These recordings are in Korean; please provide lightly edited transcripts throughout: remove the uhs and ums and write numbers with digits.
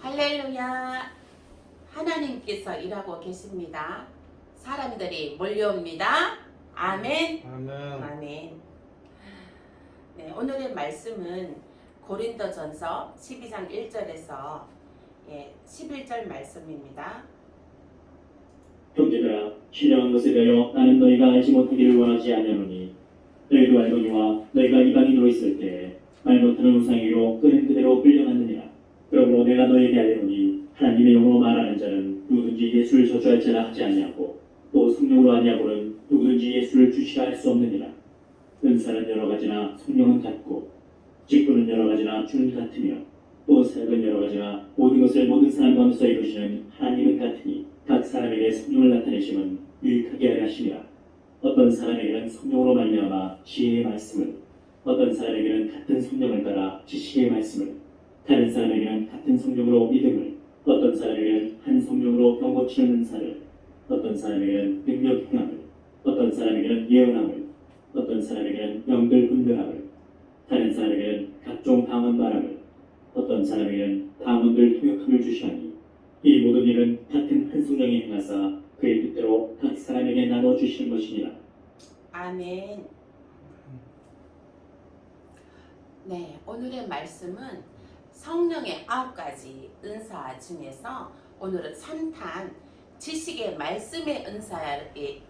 할렐루야. 하나님께서 일하고 계십니다. 사람들이 몰려옵니다. 아멘. 아멘. 아멘. 네, 오늘의 말씀은 고린도전서 12장 1절에서 11절 말씀입니다. 형제들아, 신령한 것에 대하여 나는 너희가 알지 못하기를 원하지 아니하노니 너희도 알거니와 너희가 이방인으로 있을 때 말 못하는 우상 위로 끄는 그대로 끌려갔느니라. 그러므로 내가 너희에게 알리노니 하나님의 영으로 말하는 자는 누구든지 예수를 저주할 자라 하지 아니하고 또 성령으로 아니하고는 누구든지 예수를 주시라 할 수 없느니라. 은사는 여러 가지나 성령은 같고 직분은 여러 가지나 주는 같으며 또 사역은 여러 가지나 모든 것을 모든 사람 가운데서 이루시는 하나님은 같으니 각 사람에게 성령을 나타내심은 유익하게 하려 하시니라. 어떤 사람에게는 성령으로 말미암아 지혜의 말씀을, 어떤 사람에게는 같은 성령을 따라 지식의 말씀을, 다른 사람에게는 같은 성령으로 믿음을, 어떤 사람에게는 한 성령으로 병 고치는 은사를, 어떤 사람에게는 능력 행함을, 어떤 사람에게는 예언함을, 어떤 사람에게는 영들 분별함을, 다른 사람에게는 각종 방언 말함을, 어떤 사람에게는 방언들 통역함을 주시하니 이 모든 일은 같은 한 성령이 행하사 그의 뜻대로 각 사람에게 나눠 주시는 것이니라. 아멘. 네, 오늘의 말씀은 성령의 9가지 은사 중에서 오늘은 3탄 지식의 말씀의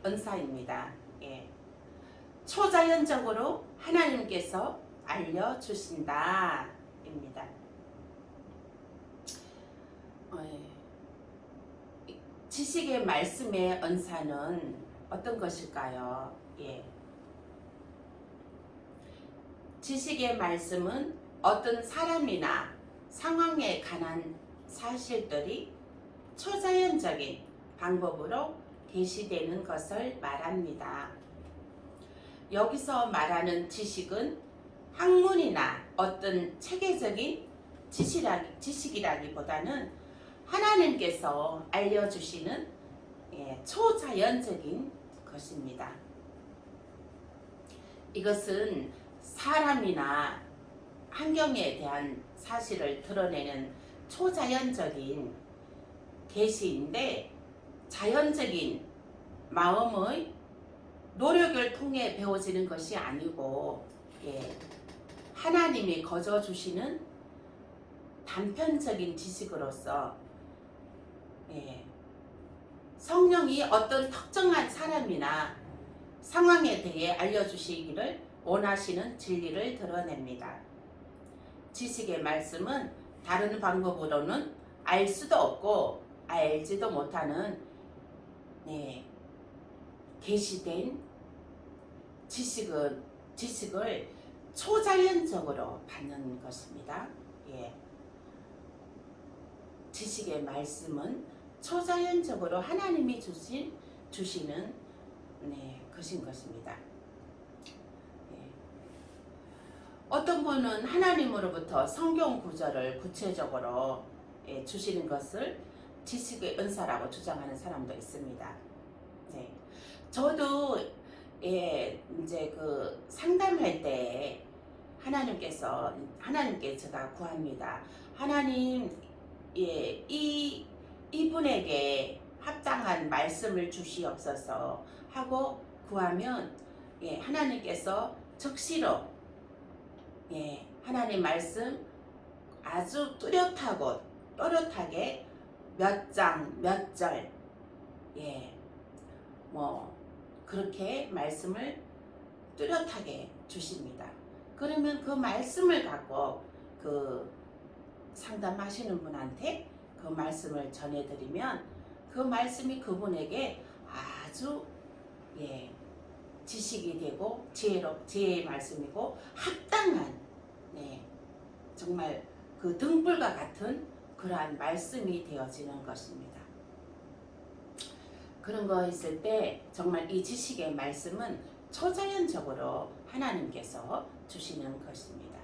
은사입니다. 초자연적으로 하나님께서 알려주신다 입니다. 지식의 말씀의 은사는 어떤 것일까요? 지식의 말씀은 어떤 사람이나 상황에 관한 사실들이 초자연적인 방법으로 계시되는 것을 말합니다. 여기서 말하는 지식은 학문이나 어떤 체계적인 지식이라기보다는 하나님께서 알려주시는 초자연적인 것입니다. 이것은 사람이나 환경에 대한 사실을 드러내는 초자연적인 계시인데 자연적인 마음의 노력을 통해 배워지는 것이 아니고 하나님이 거저주시는 단편적인 지식으로서 성령이 어떤 특정한 사람이나 상황에 대해 알려주시기를 원하시는 진리를 드러냅니다. 지식의 말씀은 다른 방법으로는 알 수도 없고 알지도 못하는 계시된 지식을 초자연적으로 받는 것입니다. 지식의 말씀은 초자연적으로 하나님이 주시는 것인 것입니다. 어떤 분은 하나님으로부터 성경 구절을 구체적으로 주시는 것을 지식의 은사라고 주장하는 사람도 있습니다. 저도 이제 그 상담할 때 하나님께 제가 구합니다. 하나님, 이분에게 합당한 말씀을 주시옵소서 하고 구하면 하나님께서 즉시로 하나님 말씀 아주 또렷하게 몇 장, 몇 절, 그렇게 말씀을 뚜렷하게 주십니다. 그러면 그 말씀을 갖고 그 상담하시는 분한테 그 말씀을 전해드리면 그 말씀이 그분에게 아주 지식이 되고 지혜의 말씀이고 합당한 정말 그 등불과 같은 그러한 말씀이 되어지는 것입니다. 그런 거 있을 때 정말 이 지식의 말씀은 초자연적으로 하나님께서 주시는 것입니다.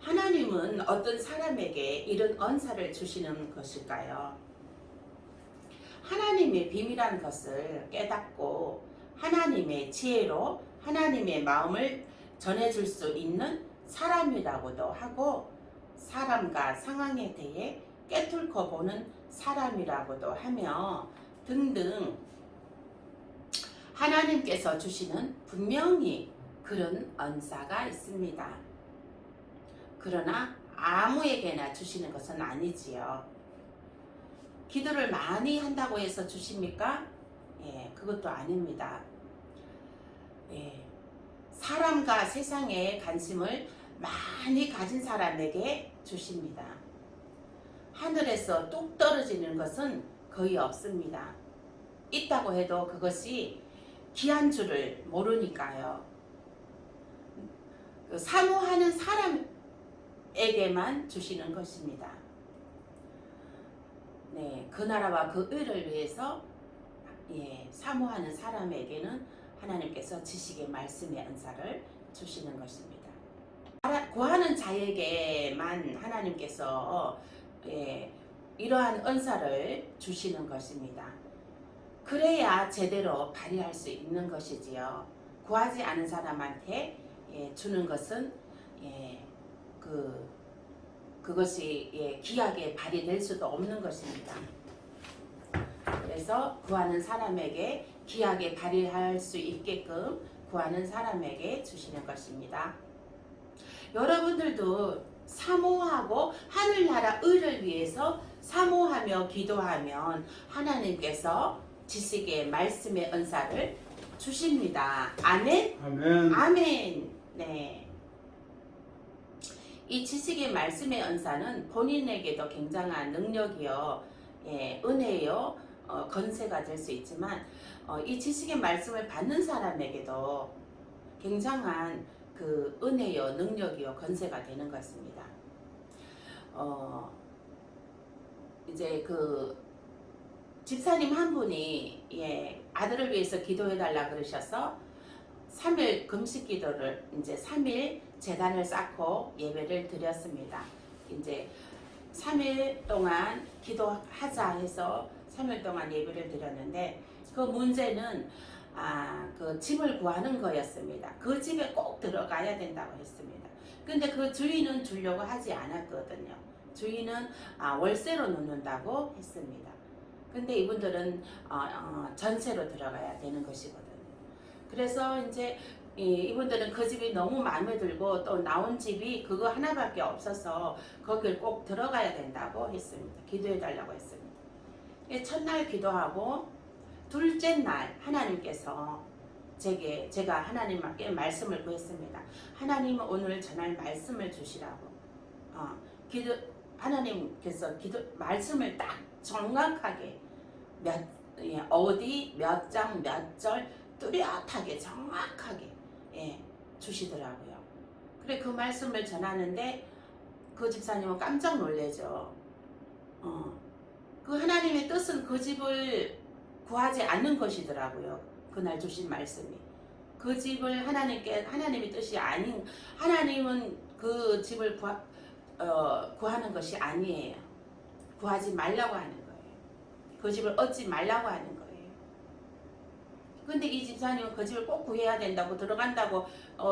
하나님은 어떤 사람에게 이런 은사를 주시는 것일까요? 하나님의 비밀한 것을 깨닫고 하나님의 지혜로 하나님의 마음을 전해줄 수 있는 사람이라고도 하고 사람과 상황에 대해 꿰뚫고 보는 사람이라고도 하며 등등 하나님께서 주시는 분명히 그런 은사가 있습니다. 그러나 아무에게나 주시는 것은 아니지요. 기도를 많이 한다고 해서 주십니까? 예, 그것도 아닙니다. 예, 사람과 세상에 관심을 많이 가진 사람에게 주십니다. 하늘에서 뚝 떨어지는 것은 거의 없습니다. 있다고 해도 그것이 귀한 줄을 모르니까요. 사모하는 사람에게만 주시는 것입니다. 네, 그 나라와 그 의를 위해서 사모하는 사람에게는 하나님께서 지식의 말씀의 은사를 주시는 것입니다. 구하는 자에게만 하나님께서 이러한 은사를 주시는 것입니다. 그래야 제대로 발휘할 수 있는 것이지요. 구하지 않은 사람한테 주는 것은 그것이 귀하게 발휘될 수도 없는 것입니다. 그래서 구하는 사람에게 귀하게 발휘할 수 있게끔 구하는 사람에게 주시는 것입니다. 여러분들도 사모하고 하늘나라 의를 위해서 사모하며 기도하면 하나님께서 지식의 말씀의 은사를 주십니다. 아멘? 아멘. 아멘. 네. 이 지식의 말씀의 은사는 본인에게도 굉장한 능력이요, 은혜요, 건세가 될 수 있지만 이 지식의 말씀을 받는 사람에게도 굉장한 그 은혜요, 능력이요, 건세가 되는 것입니다. 이제 그 집사님 한 분이 아들을 위해서 기도해달라 그러셔서 3일 금식 기도를 이제 3일 제단을 쌓고 예배를 드렸습니다. 이제 3일 동안 기도하자 해서 3일 동안 예배를 드렸는데 그 문제는 그 집을 구하는 거였습니다. 그 집에 꼭 들어가야 된다고 했습니다. 근데 그 주인은 주려고 하지 않았거든요. 주인은 월세로 놓는다고 했습니다. 근데 이분들은 전세로 들어가야 되는 것이거든요. 그래서 이제 이분들은 그 집이 너무 마음에 들고 또 나온 집이 그거 하나밖에 없어서 거길 꼭 들어가야 된다고 했습니다. 기도해 달라고 했습니다. 첫날 기도하고 둘째 날 하나님께서 제가 하나님께 말씀을 구했습니다. 하나님 오늘 전할 말씀을 주시라고. 하나님께서 말씀을 딱 정확하게 어디 몇 장 몇 절 뚜렷하게 정확하게 주시더라고요. 그래 그 말씀을 전하는데 그 집사님은 깜짝 놀래죠. 그 하나님의 뜻은 그 집을 구하지 않는 것이더라고요. 그날 주신 말씀이 그 집을 하나님의 뜻이 아닌, 하나님은 그 집을 구하는 것이 아니에요. 구하지 말라고 하는 거예요. 그 집을 얻지 말라고 하는 거예요. 근데 이 집사님은 그 집을 꼭 구해야 된다고 들어간다고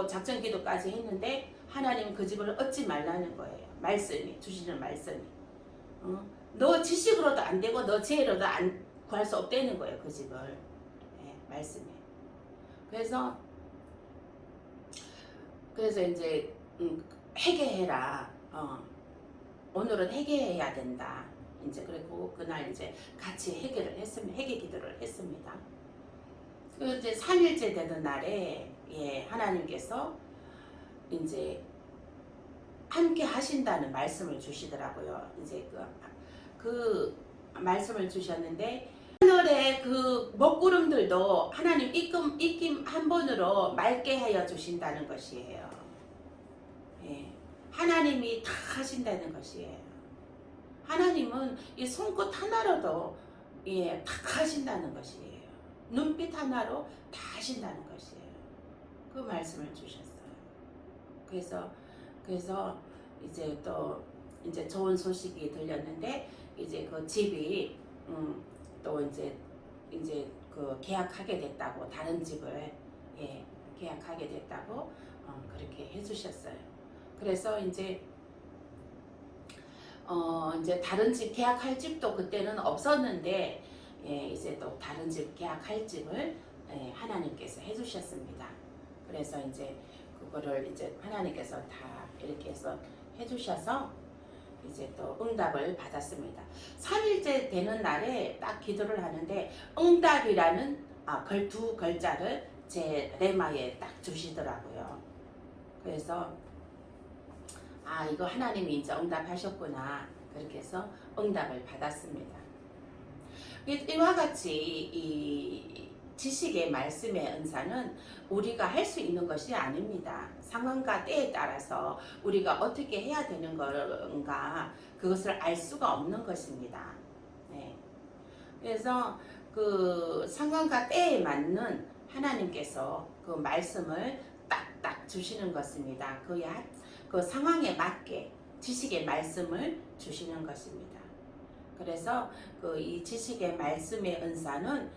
작전 기도까지 했는데 하나님은 그 집을 얻지 말라는 거예요. 말씀이 주시는 말씀이. 너 지식으로도 안 되고 너 지혜로도 구할 수 없다는 거예요. 그 집을. 말씀이. 그래서 이제 회개해라. 오늘은 회개해야 된다. 이제 그리고 그날 이제 같이 회개 기도를 했습니다. 그 이제 3일째 되던 날에 하나님께서 이제 함께 하신다는 말씀을 주시더라고요. 이제 그 말씀을 주셨는데 하늘의 그 먹구름들도 하나님 입김 한 번으로 맑게 하여 주신다는 것이에요. 하나님이 다 하신다는 것이에요. 하나님은 이 손끝 하나로도 다 하신다는 것이에요. 눈빛 하나로 다 하신다는 것이에요. 그 말씀을 주셨어요. 그래서 이제 또 이제 좋은 소식이 들렸는데 이제 그 집이 또 이제 그 계약하게 됐다고, 다른 집을 계약하게 됐다고 그렇게 해주셨어요. 그래서 이제 이제 다른 집 계약할 집도 그때는 없었는데 예, 이제 또 다른 집 계약할 집을 예, 하나님께서 해주셨습니다. 그래서 이제 그거를 이제 하나님께서 다 이렇게 해서 해주셔서 이제 또 응답을 받았습니다. 3일째 되는 날에 딱 기도를 하는데 응답이라는 두 글자를 제 레마에 딱 주시더라고요. 그래서 이거 하나님이 이제 응답하셨구나. 그렇게 해서 응답을 받았습니다. 이와 같이 이 지식의 말씀의 은사는 우리가 할 수 있는 것이 아닙니다. 상황과 때에 따라서 우리가 어떻게 해야 되는 건가 그것을 알 수가 없는 것입니다. 네. 그래서 그 상황과 때에 맞는 하나님께서 그 말씀을 딱딱 주시는 것입니다. 그 상황에 맞게 지식의 말씀을 주시는 것입니다. 그래서 이 지식의 말씀의 은사는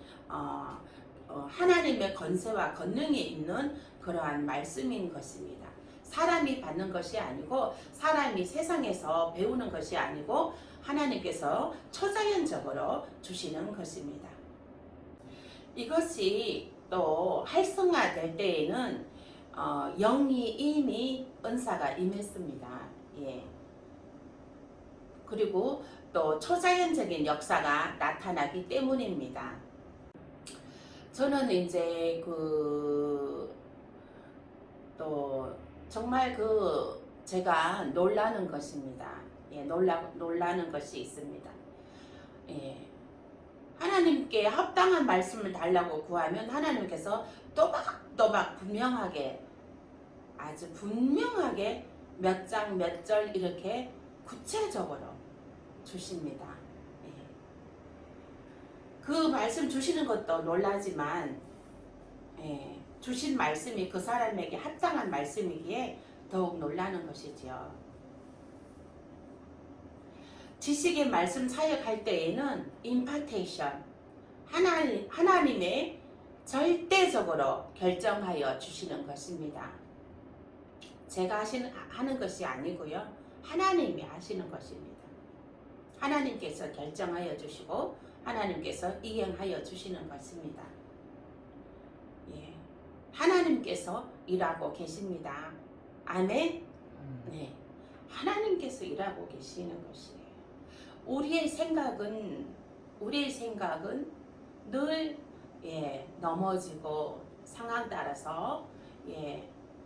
하나님의 권세와 권능이 있는 그러한 말씀인 것입니다. 사람이 받는 것이 아니고 사람이 세상에서 배우는 것이 아니고 하나님께서 초자연적으로 주시는 것입니다. 이것이 또 활성화될 때에는 영이 이미 은사가 임했습니다. 예. 그리고 또 초자연적인 역사가 나타나기 때문입니다. 저는 이제 또 정말 제가 놀라는 것입니다. 예, 놀라는 것이 있습니다. 예. 하나님께 합당한 말씀을 달라고 구하면 하나님께서 또박또박 분명하게 아주 분명하게 몇 장 몇 절 이렇게 구체적으로 주십니다. 예. 그 말씀 주시는 것도 놀라지만 예, 주신 말씀이 그 사람에게 합당한 말씀이기에 더욱 놀라는 것이지요. 지식의 말씀 사역할 때에는 임파테이션 하나님의 절대적으로 결정하여 주시는 것입니다. 제가 하는 것이 아니고요. 하나님이 하시는 것입니다. 하나님께서 결정하여 주시고 하나님께서 이행하여 주시는 것입니다. 예. 하나님께서 일하고 계십니다. 아멘. 네. 하나님께서 일하고 계시는 것이에요. 우리의 생각은 늘 넘어지고 상황 따라서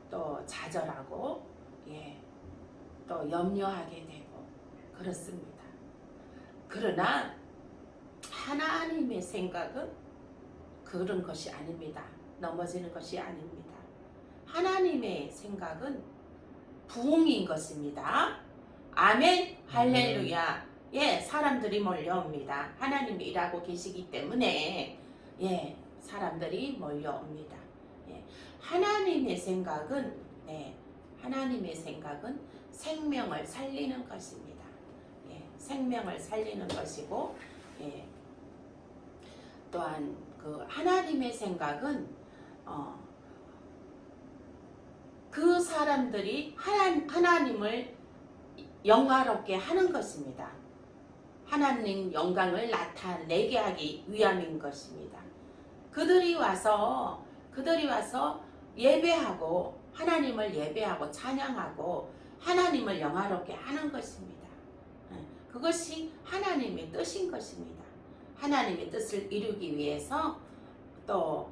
또 좌절하고 또 염려하게 되고 그렇습니다. 그러나 하나님의 생각은 그런 것이 아닙니다. 넘어지는 것이 아닙니다. 하나님의 생각은 부흥인 것입니다. 아멘. 할렐루야. 예, 사람들이 몰려옵니다. 하나님이 일하고 계시기 때문에 사람들이 몰려옵니다. 하나님의 생각은 생명을 살리는 것입니다. 생명을 살리는 것이고 또한 그 하나님의 생각은 그 사람들이 하나님을 영화롭게 하는 것입니다. 하나님 영광을 나타내게 하기 위함인 것입니다. 그들이 와서 예배하고 하나님을 예배하고 찬양하고 하나님을 영화롭게 하는 것입니다. 그것이 하나님의 뜻인 것입니다. 하나님의 뜻을 이루기 위해서 또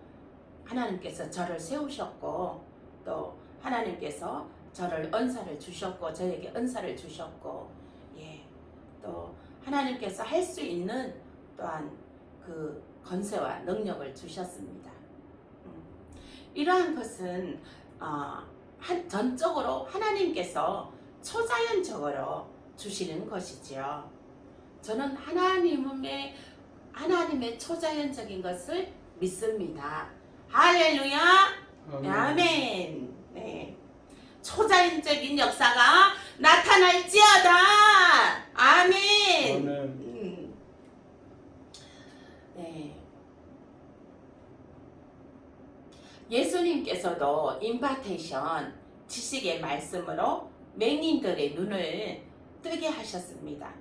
하나님께서 저를 세우셨고 또 하나님께서 저를 은사를 주셨고 저에게 은사를 주셨고 또 하나님께서 할 수 있는 또한 그 권세와 능력을 주셨습니다. 이러한 것은 전적으로 하나님께서 초자연적으로 주시는 것이지요. 저는 하나님의 초자연적인 것을 믿습니다. 할렐루야. 아멘. 네. 초자연적인 역사가 나타날지어다. 아멘. 네. 예수님께서도 임파테이션 지식의 말씀으로 맹인들의 눈을 뜨게 하셨습니다.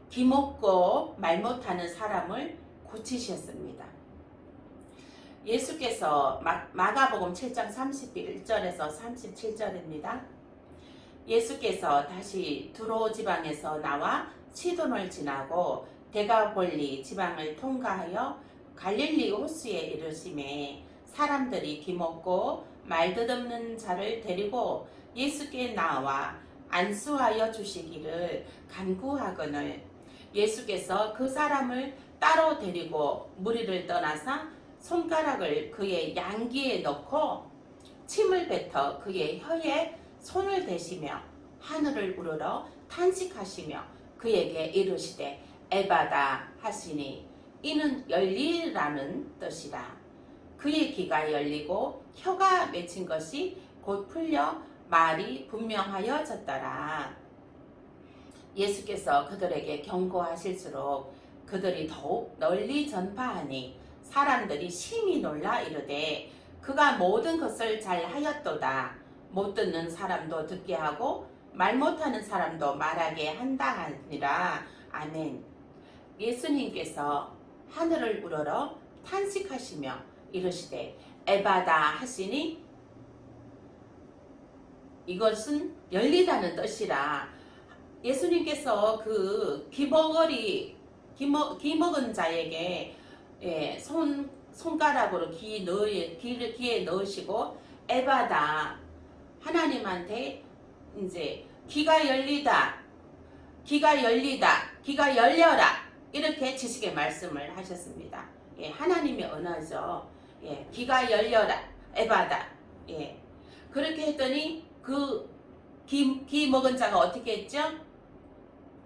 기먹고 말 못하는 사람을 고치셨습니다. 예수께서 마가복음 7장 31절에서 37절입니다. 예수께서 다시 두로 지방에서 나와 시돈을 지나고 데가볼리 지방을 통과하여 갈릴리 호수에 이르심에 사람들이 기먹고 말 듣없는 자를 데리고 예수께 나와 안수하여 주시기를 간구하거늘 예수께서 그 사람을 따로 데리고 무리를 떠나사 손가락을 그의 양귀에 넣고 침을 뱉어 그의 혀에 손을 대시며 하늘을 우러러 탄식하시며 그에게 이르시되 에바다 하시니 이는 열리라는 뜻이라. 그의 귀가 열리고 혀가 맺힌 것이 곧 풀려 말이 분명하여졌더라. 예수께서 그들에게 경고하실수록 그들이 더욱 널리 전파하니 사람들이 심히 놀라 이르되 그가 모든 것을 잘 하였도다. 못 듣는 사람도 듣게 하고 말 못하는 사람도 말하게 한다 하니라. 아멘. 예수님께서 하늘을 우러러 탄식하시며 이르시되 에바다 하시니 이것은 열리다는 뜻이라. 예수님께서 그 기먹은 자에게 손가락으로 귀에 넣으시고 에바다 하나님한테 이제 귀가 열리다, 귀가 열려라 이렇게 지식의 말씀을 하셨습니다. 예, 하나님의 언어죠. 예, 귀가 열려라, 에바다. 예, 그렇게 했더니 그 귀 먹은 자가 어떻게 했죠?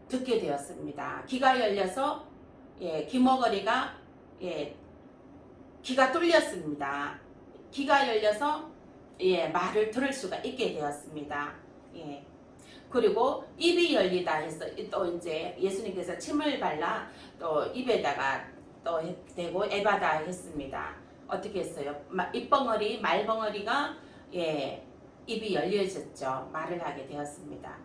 듣게 되었습니다. 귀가 열려서 귀머거리가 귀가 뚫렸습니다. 귀가 열려서 말을 들을 수가 있게 되었습니다. 그리고 입이 열리다 해서 또 이제 예수님께서 침을 발라 또 입에다가 또 대고 에바다 했습니다. 어떻게 했어요? 입벙어리, 말벙어리가 입이 열려졌죠. 말을 하게 되었습니다.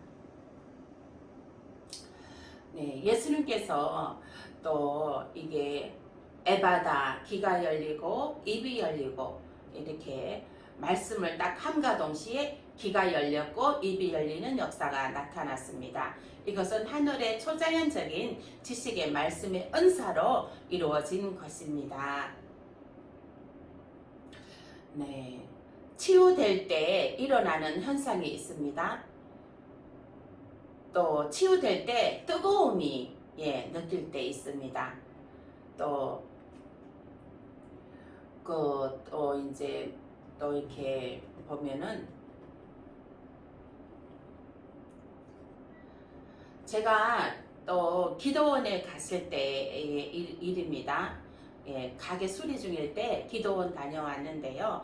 네, 예수님께서 또 이게 에바다, 귀가 열리고 입이 열리고 이렇게 말씀을 딱 함과 동시에 귀가 열렸고 입이 열리는 역사가 나타났습니다. 이것은 하늘의 초자연적인 지식의 말씀의 은사로 이루어진 것입니다. 네, 치유될 때 일어나는 현상이 있습니다. 또 치유될 때 뜨거움이 느낄 때 있습니다. 또 이제 또 이렇게 보면은 제가 또 기도원에 갔을 때의 일입니다. 가게 수리 중일 때 기도원 다녀왔는데요.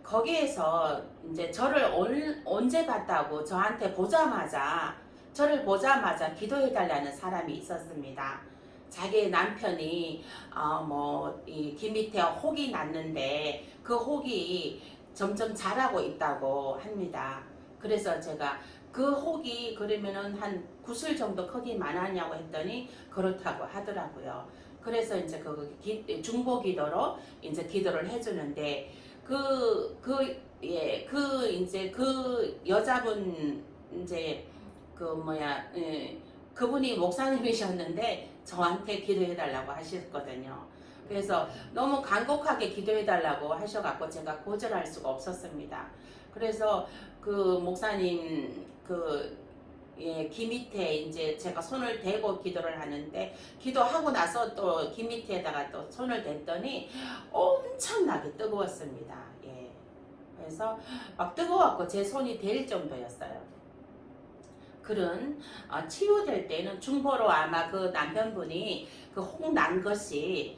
거기에서 이제 저를 언제 봤다고 저를 보자마자 기도해달라는 사람이 있었습니다. 자기 남편이 이 귀 밑에 혹이 났는데 그 혹이 점점 자라고 있다고 합니다. 그래서 제가 그 혹이 그러면은 한 구슬 정도 크기만 하냐고 했더니 그렇다고 하더라고요. 그래서 이제 중보 기도로 이제 기도를 해주는데 이제 그 여자분 이제 그분이 목사님이셨는데 저한테 기도해달라고 하셨거든요. 그래서 너무 간곡하게 기도해달라고 하셔갖고 제가 거절할 수가 없었습니다. 그래서 그 목사님 귀 밑에 이제 제가 손을 대고 기도를 하는데 기도하고 나서 또 귀 밑에다가 또 손을 댔더니 엄청나게 뜨거웠습니다. 그래서 막 뜨거웠고 제 손이 될 정도였어요. 그런 치유될 때는 중보로 아마 그 남편분이 그 혹 난 것이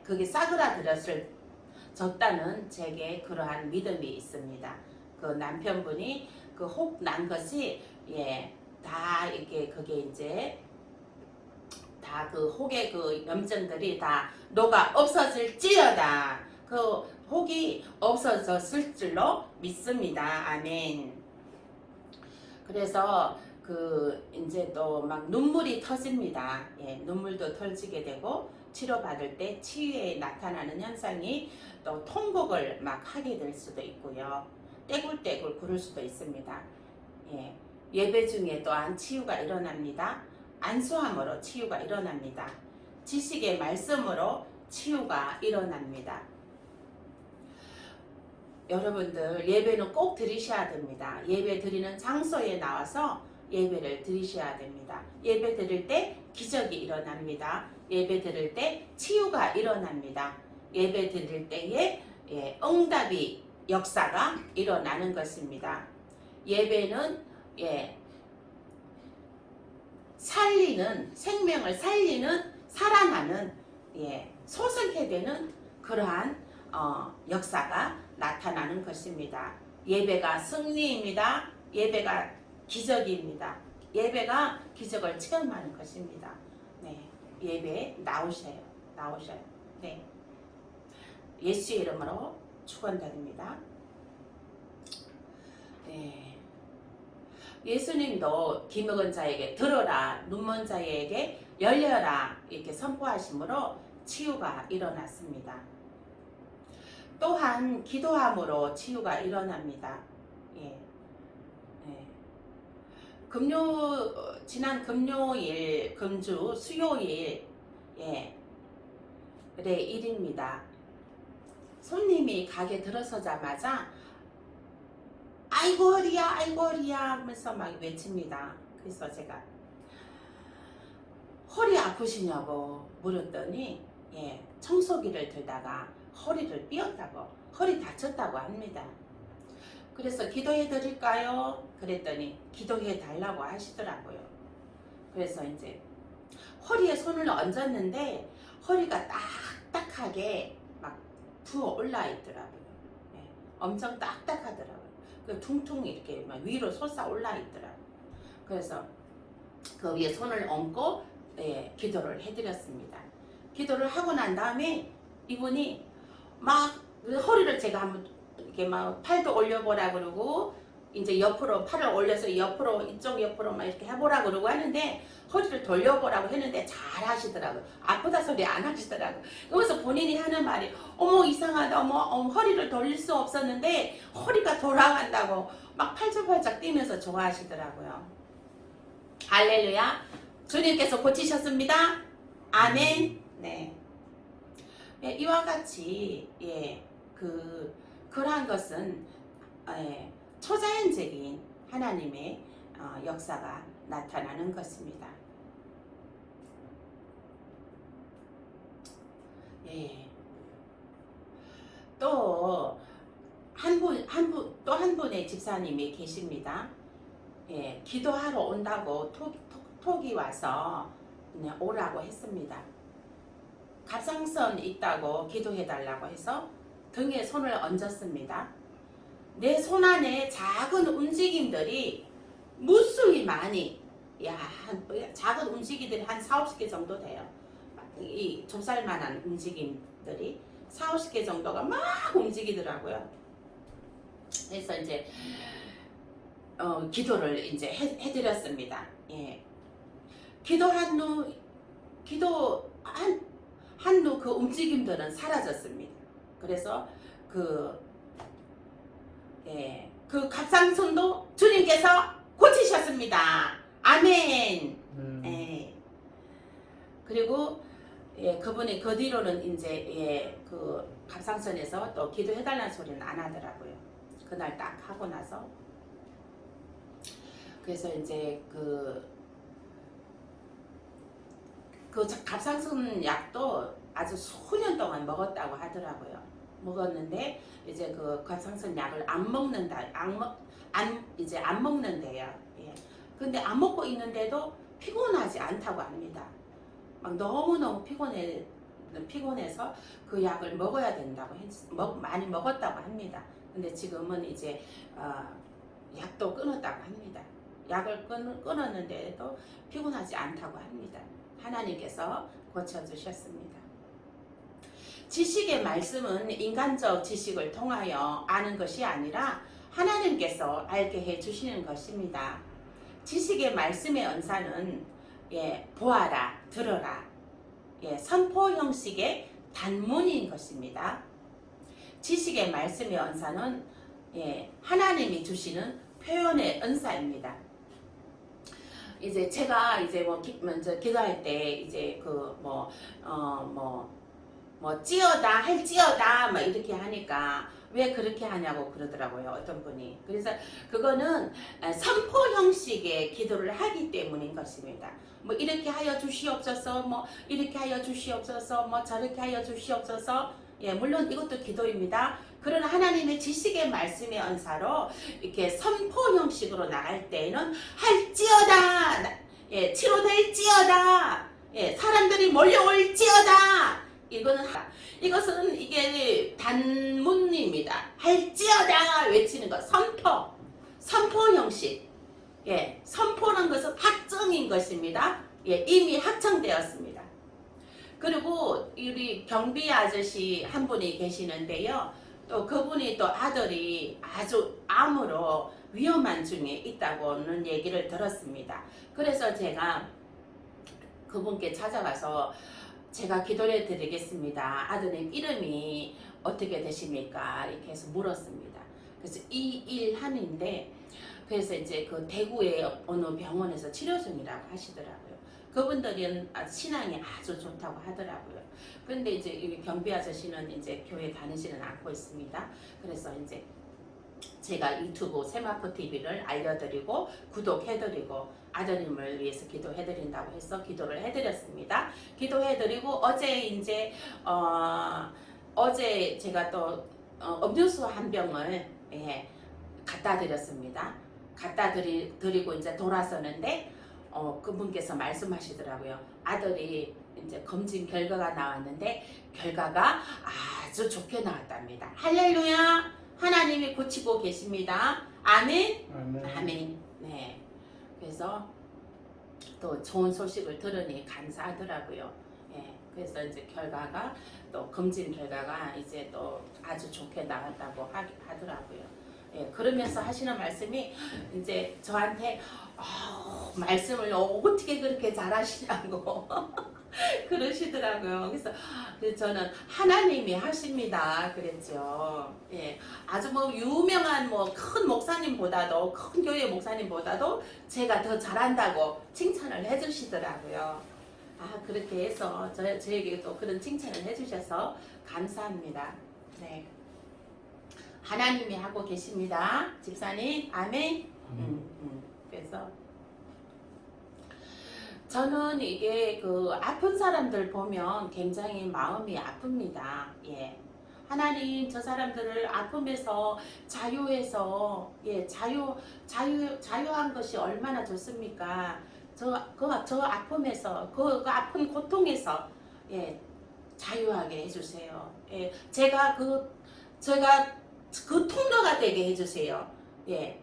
그게 싸그라들었다는 제게 그러한 믿음이 있습니다. 그 남편분이 그 혹 난 것이 다 이렇게 그게 이제 다 그 혹의 그 염증들이 다 녹아 없어질지어다. 그 혹이 없어졌을 줄로 믿습니다. 아멘. 그래서 이제 또 막 눈물이 터집니다. 예, 눈물도 터지게 되고 치료받을 때 치유에 나타나는 현상이 또 통곡을 막 하게 될 수도 있고요. 떼굴떼굴 구를 수도 있습니다. 예, 예배 중에 또한 치유가 일어납니다. 안수함으로 치유가 일어납니다. 지식의 말씀으로 치유가 일어납니다. 여러분들 예배는 꼭 드리셔야 됩니다. 예배 드리는 장소에 나와서 예배를 드리셔야 됩니다. 예배 드릴 때 기적이 일어납니다. 예배 드릴 때 치유가 일어납니다. 예배 드릴 때에 응답이 역사가 일어나는 것입니다. 예배는 살리는, 생명을 살리는, 살아나는, 소생케 되는 그러한 역사가 나타나는 것입니다. 예배가 승리입니다. 예배가 기적입니다. 예배가 기적을 체험하는 것입니다. 네, 예배 나오셔요. 네, 예수의 이름으로 축원드립니다. 네. 예수님도 귀먹은 자에게 들어라, 눈먼 자에게 열려라 이렇게 선포하심으로 치유가 일어났습니다. 또한 기도함으로 치유가 일어납니다. 지난 금요일, 금주, 수요일 일입니다. 손님이 가게 들어서자마자 아이고 허리야 하면서 막 외칩니다. 그래서 제가 허리 아프시냐고 물었더니 청소기를 들다가 허리를 삐었다고, 허리 다쳤다고 합니다. 그래서 기도해 드릴까요? 그랬더니 기도해 달라고 하시더라고요. 그래서 이제 허리에 손을 얹었는데 허리가 딱딱하게 막 부어 올라 있더라고요. 엄청 딱딱하더라고요. 퉁퉁 이렇게 막 위로 솟아 올라 있더라고요. 그래서 그 위에 손을 얹고 기도를 해드렸습니다. 기도를 하고 난 다음에 이분이 막 허리를 제가 한번 이렇게 막 팔도 올려보라 그러고 이제 옆으로 팔을 올려서 옆으로 이쪽 옆으로 막 이렇게 해보라 그러고 하는데 허리를 돌려보라고 했는데 잘 하시더라고요. 아프다 소리 안 하시더라고요. 그래서 본인이 하는 말이 어머 이상하다, 허리를 돌릴 수 없었는데 허리가 돌아간다고 막 팔짝팔짝 뛰면서 좋아하시더라고요. 할렐루야. 주님께서 고치셨습니다. 아멘. 네. 이와 같이 그러한 것은 초자연적인 하나님의 역사가 나타나는 것입니다. 또 한 분의 집사님이 계십니다. 기도하러 온다고 톡이 와서 오라고 했습니다. 갑상선 있다고 기도해달라고 해서 등에 손을 얹었습니다. 내 손 안에 작은 움직임들이 무수히 많이, 작은 움직임들이 한 4-50개 정도 돼요. 이 좁쌀만한 움직임들이 4-50개 정도가 막 움직이더라고요. 그래서 이제 기도를 이제 해드렸습니다. 기도한 후 그 움직임들은 사라졌습니다. 그래서 그 갑상선도 주님께서 고치셨습니다. 아멘. 그리고 그분이 그 뒤로는 이제 그 갑상선에서 또 기도해달라는 소리는 안 하더라고요. 그날 딱 하고 나서. 그래서 이제 그 갑상선 약도 아주 수년 동안 먹었다고 하더라고요. 먹었는데 이제 그 갑상선 약을 안 먹는데요. 근데 안 먹고 있는데도 피곤하지 않다고 합니다. 막 너무너무 피곤해서 그 약을 먹어야 된다고 많이 먹었다고 합니다. 근데 지금은 이제 약도 끊었다고 합니다. 약을 끊었는데도 피곤하지 않다고 합니다. 하나님께서 고쳐주셨습니다. 지식의 말씀은 인간적 지식을 통하여 아는 것이 아니라 하나님께서 알게 해주시는 것입니다. 지식의 말씀의 언사는 보아라, 들어라, 선포 형식의 단문인 것입니다. 지식의 말씀의 언사는 하나님이 주시는 표현의 언사입니다. 이제 제가 이제 먼저 기도할 때 이제 찌어다 할지어다 막 이렇게 하니까 왜 그렇게 하냐고 그러더라고요, 어떤 분이. 그래서 그거는 선포 형식의 기도를 하기 때문인 것입니다. 뭐 이렇게 하여 주시옵소서, 뭐 이렇게 하여 주시옵소서, 뭐 저렇게 하여 주시옵소서. 물론 이것도 기도입니다. 그러나 하나님의 지식의 말씀의 언사로 이렇게 선포 형식으로 나갈 때에는 할지어다, 치료될지어다, 사람들이 몰려올지어다. 이것은 이게 단문입니다. 할지어다 외치는 것, 선포 형식. 선포는 것은 확정인 것입니다. 이미 확정되었습니다. 그리고 우리 경비 아저씨 한 분이 계시는데요. 또 그분이 또 아들이 아주 암으로 위험한 중에 있다고는 얘기를 들었습니다. 그래서 제가 그분께 찾아가서 제가 기도를 드리겠습니다. 아드님 이름이 어떻게 되십니까? 이렇게 해서 물었습니다. 그래서 이일한인데, 그래서 이제 그 대구의 어느 병원에서 치료 중이라고 하시더라고요. 그분들은 신앙이 아주 좋다고 하더라고요. 그런데 이제 이 경비 아저씨는 이제 교회 다니지는 않고 있습니다. 그래서 이제 제가 유튜브 세마포 TV를 알려드리고 구독해드리고 아드님을 위해서 기도해드린다고 해서 기도를 해드렸습니다. 기도해드리고 어제 이제 어제 제가 또 음료수 한 병을 갖다 드렸습니다. 갖다 드리고 이제 돌아서는데 그분께서 말씀하시더라고요. 아들이 이제 검진 결과가 나왔는데 결과가 아주 좋게 나왔답니다. 할렐루야! 하나님이 고치고 계십니다. 아멘. 아멘. 네. 그래서 또 좋은 소식을 들으니 감사하더라고요. 그래서 이제 결과가 또 검진 결과가 이제 또 아주 좋게 나왔다고 하더라고요. 그러면서 하시는 말씀이 이제 저한테 말씀을 어떻게 그렇게 잘하시냐고 그러시더라고요. 그래서 저는 하나님이 하십니다 그랬죠. 아주 뭐 유명한 뭐 큰 목사님보다도 큰 교회 목사님보다도 제가 더 잘한다고 칭찬을 해주시더라고요. 그렇게 해서 저에게 또 그런 칭찬을 해주셔서 감사합니다. 네. 하나님이 하고 계십니다. 집사님, 아멘. 그래서 저는 이게 그 아픈 사람들 보면 굉장히 마음이 아픕니다. 하나님 저 사람들을 아픔에서 자유해서 자유한 것이 얼마나 좋습니까? 저 아픔에서 그 아픈 고통에서 자유하게 해주세요. 제가 그 통로가 되게 해주세요.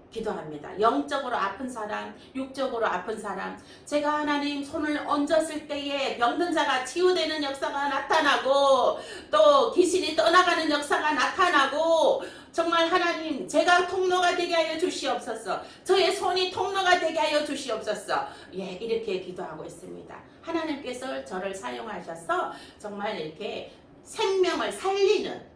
기도합니다. 영적으로 아픈 사람, 육적으로 아픈 사람, 제가 하나님 손을 얹었을 때에 병든 자가 치유되는 역사가 나타나고 또 귀신이 떠나가는 역사가 나타나고 정말 하나님 제가 통로가 되게 하여 주시옵소서. 저의 손이 통로가 되게 하여 주시옵소서. 이렇게 기도하고 있습니다. 하나님께서 저를 사용하셔서 정말 이렇게 생명을 살리는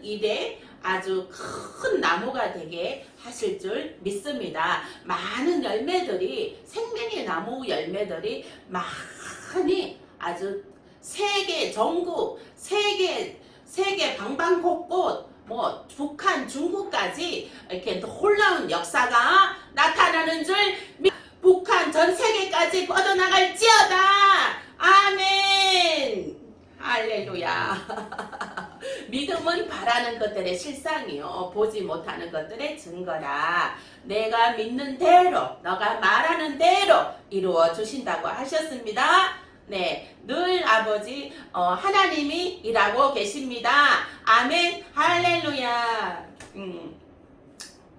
일에 아주 큰 나무가 되게 하실 줄 믿습니다. 많은 열매들이 생명의 나무 열매들이 많이 아주 세계 전국 세계 방방곳곳 뭐 북한 중국까지 이렇게 놀라운 역사가 나타나는 줄 북한 전 세계까지 뻗어나갈지어다. 아멘. 할렐루야. 믿음은 바라는 것들의 실상이요 보지 못하는 것들의 증거라. 내가 믿는 대로 너가 말하는 대로 이루어 주신다고 하셨습니다. 늘 아버지 하나님이 일하고 계십니다. 아멘. 할렐루야.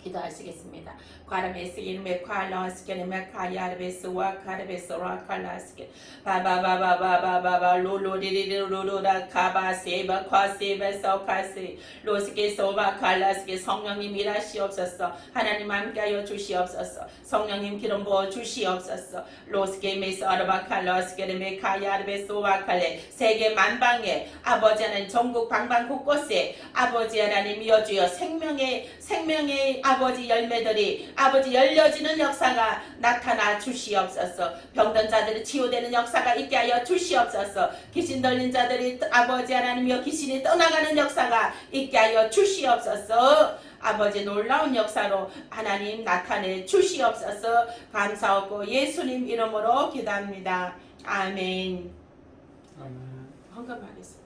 기도하시겠습니다. 과라메스기르메 콰라스케르메 카야르베스와 카르베스와 칼라스케 바바바바바바바 로로리리로로라 카바세바 콰세바 서카세 로스케 소바 칼라스케 성령님 일하시옵소서. 하나님 함께하여 주시옵소서. 성령님 기름 부어 주시옵소서. 로스케 메스아르바 칼라스케르메 카야르베스와 칼레 세계 만방에 아버지 하나님 전국 방방 곳곳에 아버지 하나님 이어주여 생명의 아버지 열매들이 아버지 열려지는 역사가 나타나 주시옵소서. 병든 자들이 치유되는 역사가 있게 하여 주시옵소서. 귀신 들린 자들이 아버지 하나님이여 귀신이 떠나가는 역사가 있게 하여 주시옵소서. 아버지 놀라운 역사로 하나님 나타내 주시옵소서. 감사하고 예수님 이름으로 기도합니다. 아멘. 헌금하겠습니다.